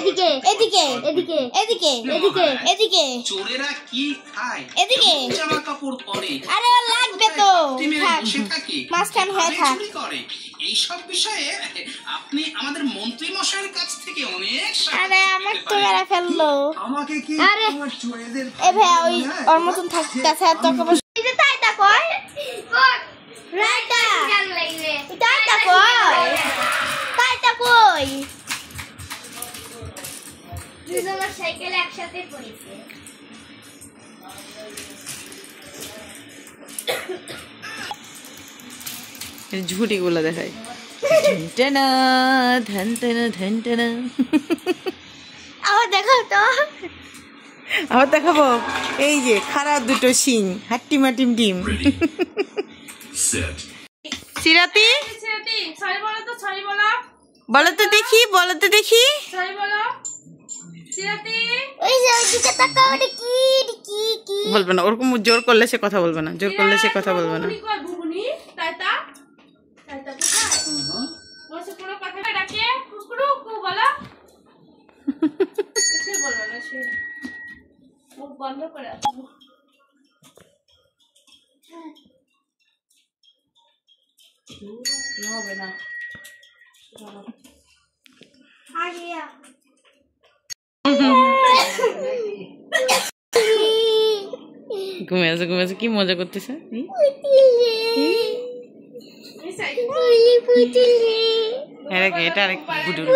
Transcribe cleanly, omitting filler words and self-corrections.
এদিকে এদিকে এদিকে এদিকে এদিকে এদিকে চোরেরা কি খায় এদিকে জামা কাপড় পরে আরে লাগবে তো মাঝখান হয়ে থাক এই সব বিষয়ে আপনি আমাদের মন্ত্রী মশাইয়ের কাছ থেকে অনেক আরে আমাকে তো মেরে ফেললো আমাকে কি তোমার চোরেদের এ ভাই ওই ওর মতন থাকতেছে আর তোকে এই যে তাইটা কই রাইটা তাইটা কই তাইটা কই দুজনের সাইকেল একসাথে পড়েছে ঝুটি গুলো দেখায় ধনটনা ধনটনা ধনটনা আবার দেখাও তো আবার দেখাবো এই যে খারাপ দুটো শিং হাট্টি মাটিম ডিম সিরাতি সরি বলো তো সরি বলো বলো তো দেখি সরি বলো সিরাতি ওই যে ওইদিকে তাকাও কি কি কি বলবে না ওরকম জোর করলে সে কথা বলবে না জোর করলে সে কথা বলবে না বুবুনি তাইতা তাইতা কোথায় বসে পুরো কথা ডাকে কুকুরু কু বলো কিছু বলবে না সে মুখ বন্ধ করে আছে হবে না आ गया ঘুমিয়ে আছে কি মজা করতেছে এটা আরেক বুডুল